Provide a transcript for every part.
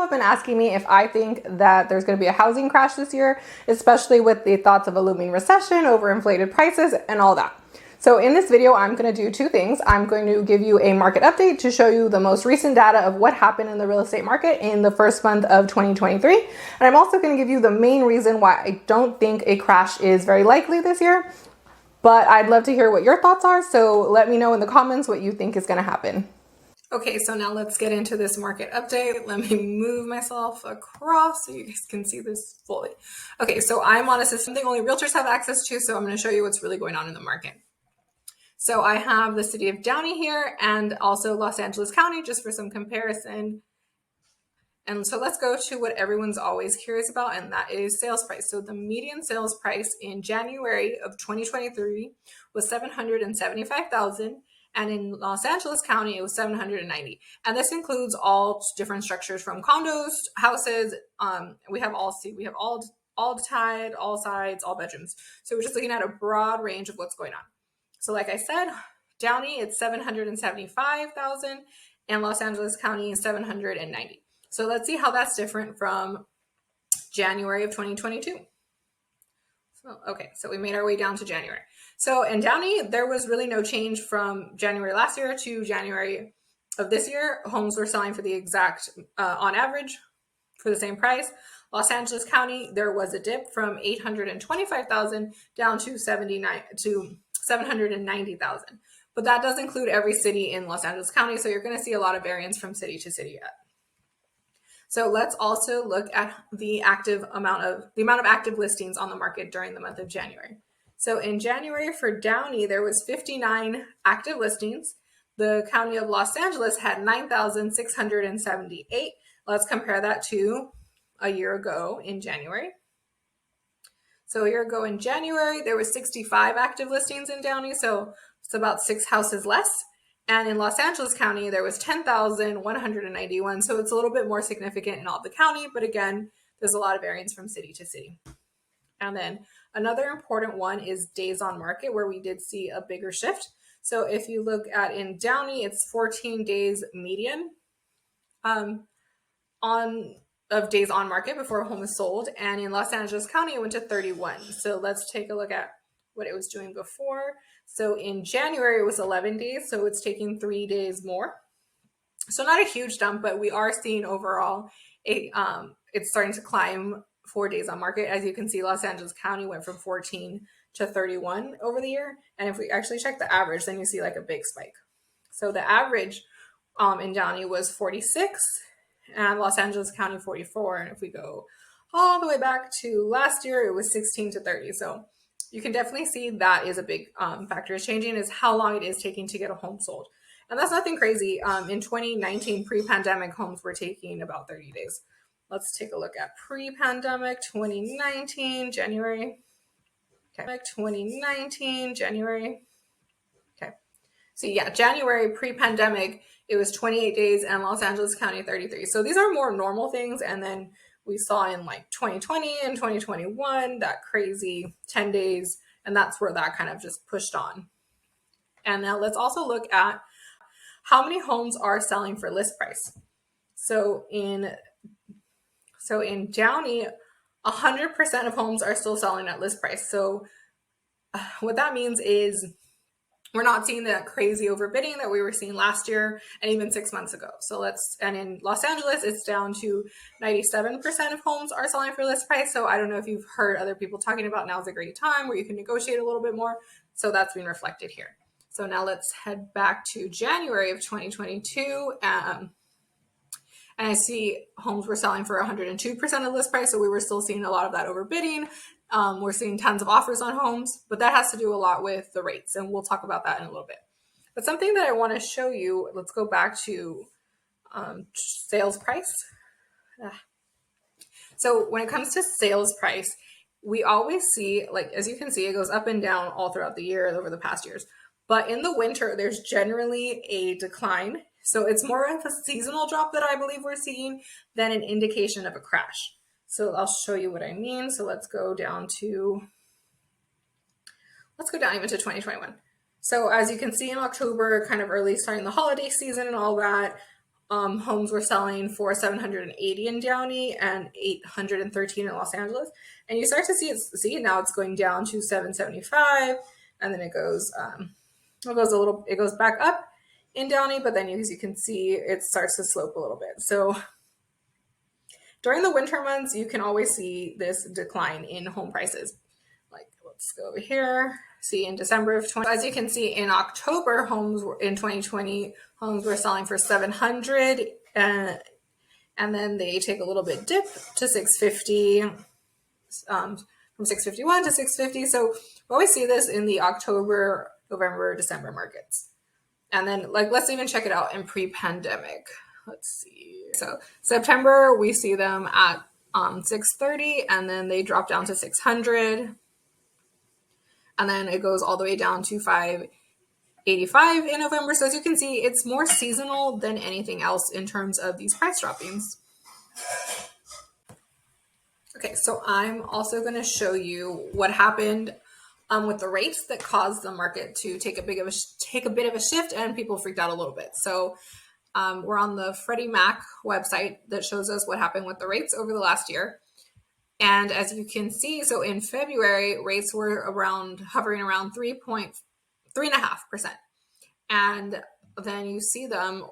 have been asking me if I think that there's going to be a housing crash this year, especially with the thoughts of a looming recession, overinflated prices, and all that. So in this video, I'm going to do two things. I'm going to give you a market update to show you the most recent data of what happened in the real estate market in the first month of 2023. And I'm also going to give you the main reason why I don't think a crash is very likely this year. But I'd love to hear what your thoughts are. So let me know in the comments what you think is going to happen. Okay, so now let's get into this market update. Let me move myself across so you guys can see this fully. Okay, so I'm on a system that only realtors have access to, so I'm going to show you what's really going on in the market. So I have the city of Downey here and also Los Angeles County just for some comparison. And so let's go to what everyone's always curious about, and that is sales price. So the median sales price in January of 2023 was $775,000. And in Los Angeles County, it was $790. And this includes all different structures from condos, houses. We have all tied, all sides, all bedrooms. So we're just looking at a broad range of what's going on. So like I said, Downey, it's $775,000, and Los Angeles County is $790. So let's see how that's different from January of 2022. So we made our way down to January. So in Downey, there was really no change from January last year to January of this year. Homes were selling for the exact, on average, for the same price. Los Angeles County, there was a dip from $825,000 down to $790,000. But that does include every city in Los Angeles County, so you're going to see a lot of variance from city to city yet. So let's also look at the amount of active listings on the market during the month of January. So in January for Downey, there was 59 active listings. The county of Los Angeles had 9,678. Let's compare that to a year ago in January. So a year ago in January, there was 65 active listings in Downey. So it's about 6 houses less. And in Los Angeles County, there was 10,191. So it's a little bit more significant in all the county. But again, there's a lot of variance from city to city. And then another important one is days on market, where we did see a bigger shift. So if you look at in Downey, it's 14 days median of days on market before a home is sold. And in Los Angeles County, it went to 31. So let's take a look at what it was doing before. So in January, it was 11 days. So it's taking 3 days more. So not a huge dump, but we are seeing overall it's starting to climb 4 days on market. As you can see, Los Angeles County went from 14 to 31 over the year. And if we actually check the average, then you see like a big spike. So the average in Downey was 46 and Los Angeles County 44. And if we go all the way back to last year, it was 16 to 30. So you can definitely see that is a big factor is changing, is how long it is taking to get a home sold. And that's nothing crazy. In 2019, pre-pandemic, homes were taking about 30 days. Let's take a look at pre-pandemic 2019, January. Okay, 2019, January. Okay. So yeah, January pre-pandemic, it was 28 days and Los Angeles County 33. So these are more normal things. And then we saw in like 2020 and 2021, that crazy 10 days. And that's where that kind of just pushed on. And now let's also look at how many homes are selling for list price. So in Downey, 100% of homes are still selling at list price. So what that means is we're not seeing that crazy overbidding that we were seeing last year and even 6 months ago. And in Los Angeles, it's down to 97% of homes are selling for list price. So I don't know if you've heard other people talking about now's a great time where you can negotiate a little bit more. So that's being reflected here. So now let's head back to January of 2022. And I see homes were selling for 102% of list price. So we were still seeing a lot of that overbidding. We're seeing tons of offers on homes, but that has to do a lot with the rates. And we'll talk about that in a little bit. But something that I want to show you, let's go back to sales price. So when it comes to sales price, we always see, like, as you can see, it goes up and down all throughout the year over the past years. But in the winter, there's generally a decline. So it's more of a seasonal drop that I believe we're seeing than an indication of a crash. So I'll show you what I mean. So let's go down even to 2021. So as you can see in October, kind of early starting the holiday season and all that, homes were selling for 780 in Downey and 813 in Los Angeles. And you start to see it now. It's going down to 775, and then it goes back up in Downey, but then as you can see, it starts to slope a little bit. So during the winter months, you can always see this decline in home prices. Like, let's go over here. See, in December of 20, as you can see, in October, in 2020, homes were selling for 700, and then they take a little bit dip to 650, from 651 to 650. So we always see this in the October, November, December markets. And then, like, let's even check it out in pre-pandemic. Let's see. So September, we see them at 630, and then they drop down to 600. And then it goes all the way down to 585 in November. So as you can see, it's more seasonal than anything else in terms of these price droppings. Okay, so I'm also going to show you what happened with the rates that caused the market to take a bit of a shift, and people freaked out a little bit. So we're on the Freddie Mac website that shows us what happened with the rates over the last year. And as you can see, so in February, rates were hovering around 3.5%. And then you see them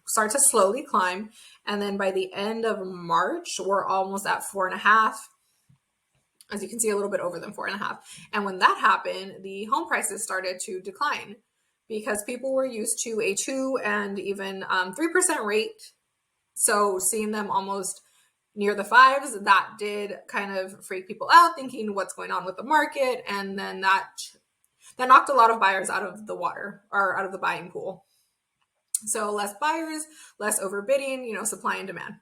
start to slowly climb. And then by the end of March, we're almost at 4.5%. As you can see, a little bit over than 4.5%. And when that happened, the home prices started to decline because people were used to a 2 and even 3% rate. So seeing them almost near the 5s, that did kind of freak people out, thinking what's going on with the market. And then that knocked a lot of buyers out of the water, or out of the buying pool. So less buyers, less overbidding, supply and demand.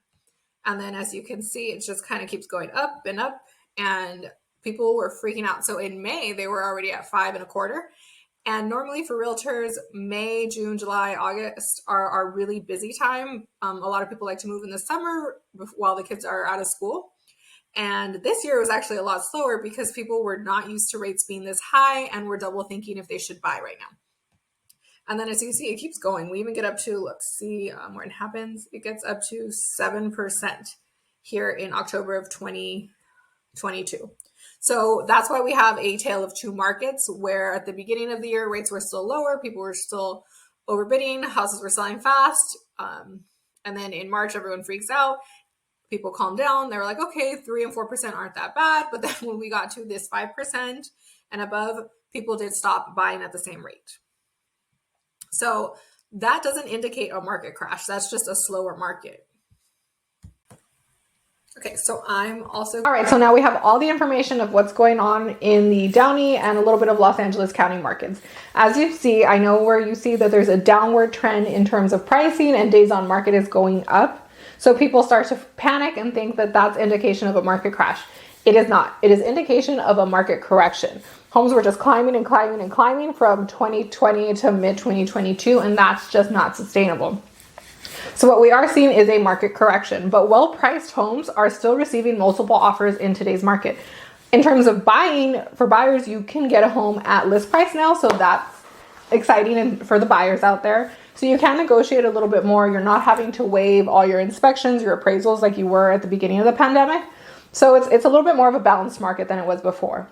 And then as you can see, it just kind of keeps going up and up, and people were freaking out. So in May, they were already at 5.25. And normally for realtors, May, June, July, August are really busy time. A lot of people like to move in the summer while the kids are out of school. And this year was actually a lot slower because people were not used to rates being this high and were double thinking if they should buy right now. And then as you can see, it keeps going. We even get up to, let's see where it happens. It gets up to 7% here in October of 2022. So that's why we have a tale of two markets, where at the beginning of the year, rates were still lower. People were still overbidding. Houses were selling fast. And then in March, everyone freaks out. People calm down. They were like, okay, 3 and 4% aren't that bad. But then when we got to this 5% and above, people did stop buying at the same rate. So that doesn't indicate a market crash. That's just a slower market. Okay, so I'm also... All right, so now we have all the information of what's going on in the Downey and a little bit of Los Angeles County markets. As you see, I know where you see that there's a downward trend in terms of pricing and days on market is going up. So people start to panic and think that that's indication of a market crash. It is not. It is indication of a market correction. Homes were just climbing and climbing and climbing from 2020 to mid-2022, and that's just not sustainable. So what we are seeing is a market correction, but well-priced homes are still receiving multiple offers in today's market. In terms of buying, for buyers, you can get a home at list price now, so that's exciting for the buyers out there. So you can negotiate a little bit more. You're not having to waive all your inspections, your appraisals like you were at the beginning of the pandemic. So it's a little bit more of a balanced market than it was before.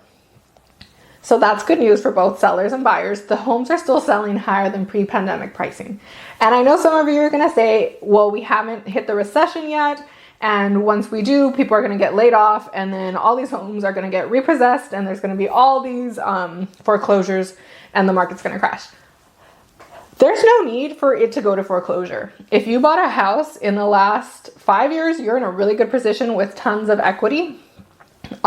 So that's good news for both sellers and buyers. The homes are still selling higher than pre-pandemic pricing. And I know some of you are going to say, well, we haven't hit the recession yet. And once we do, people are going to get laid off. And then all these homes are going to get repossessed. And there's going to be all these foreclosures. And the market's going to crash. There's no need for it to go to foreclosure. If you bought a house in the last 5 years, you're in a really good position with tons of equity.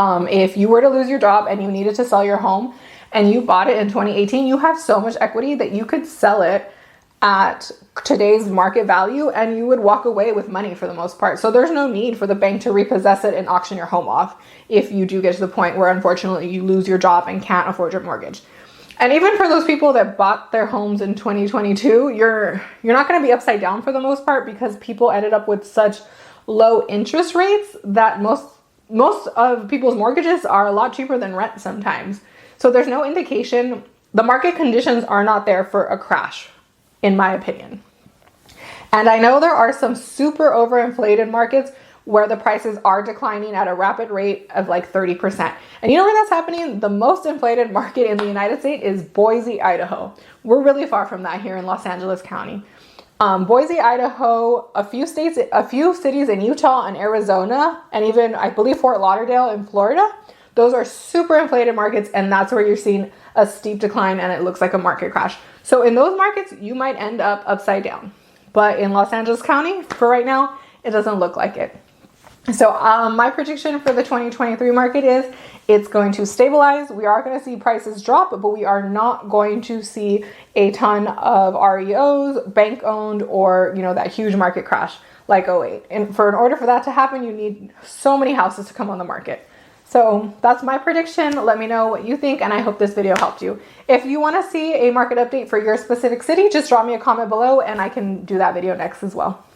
If you were to lose your job and you needed to sell your home and you bought it in 2018, you have so much equity that you could sell it at today's market value and you would walk away with money for the most part. So there's no need for the bank to repossess it and auction your home off if you do get to the point where unfortunately you lose your job and can't afford your mortgage. And even for those people that bought their homes in 2022, you're not going to be upside down for the most part because people ended up with such low interest rates that most of people's mortgages are a lot cheaper than rent sometimes. So there's no indication. The market conditions are not there for a crash, in my opinion. And I know there are some super overinflated markets where the prices are declining at a rapid rate of like 30%. And you know where that's happening? The most inflated market in the United States is Boise, Idaho. We're really far from that here in Los Angeles County. Boise, Idaho, a few cities in Utah and Arizona, and even I believe Fort Lauderdale in Florida, those are super inflated markets, and that's where you're seeing a steep decline and it looks like a market crash. So in those markets, you might end up upside down. But in Los Angeles County, for right now, it doesn't look like it. So my prediction for the 2023 market is it's going to stabilize. We are going to see prices drop, but we are not going to see a ton of REOs, bank owned, or, you know, that huge market crash like '08. And in order for that to happen, you need so many houses to come on the market. So that's my prediction. Let me know what you think, and I hope this video helped you. If you want to see a market update for your specific city, just drop me a comment below and I can do that video next as well.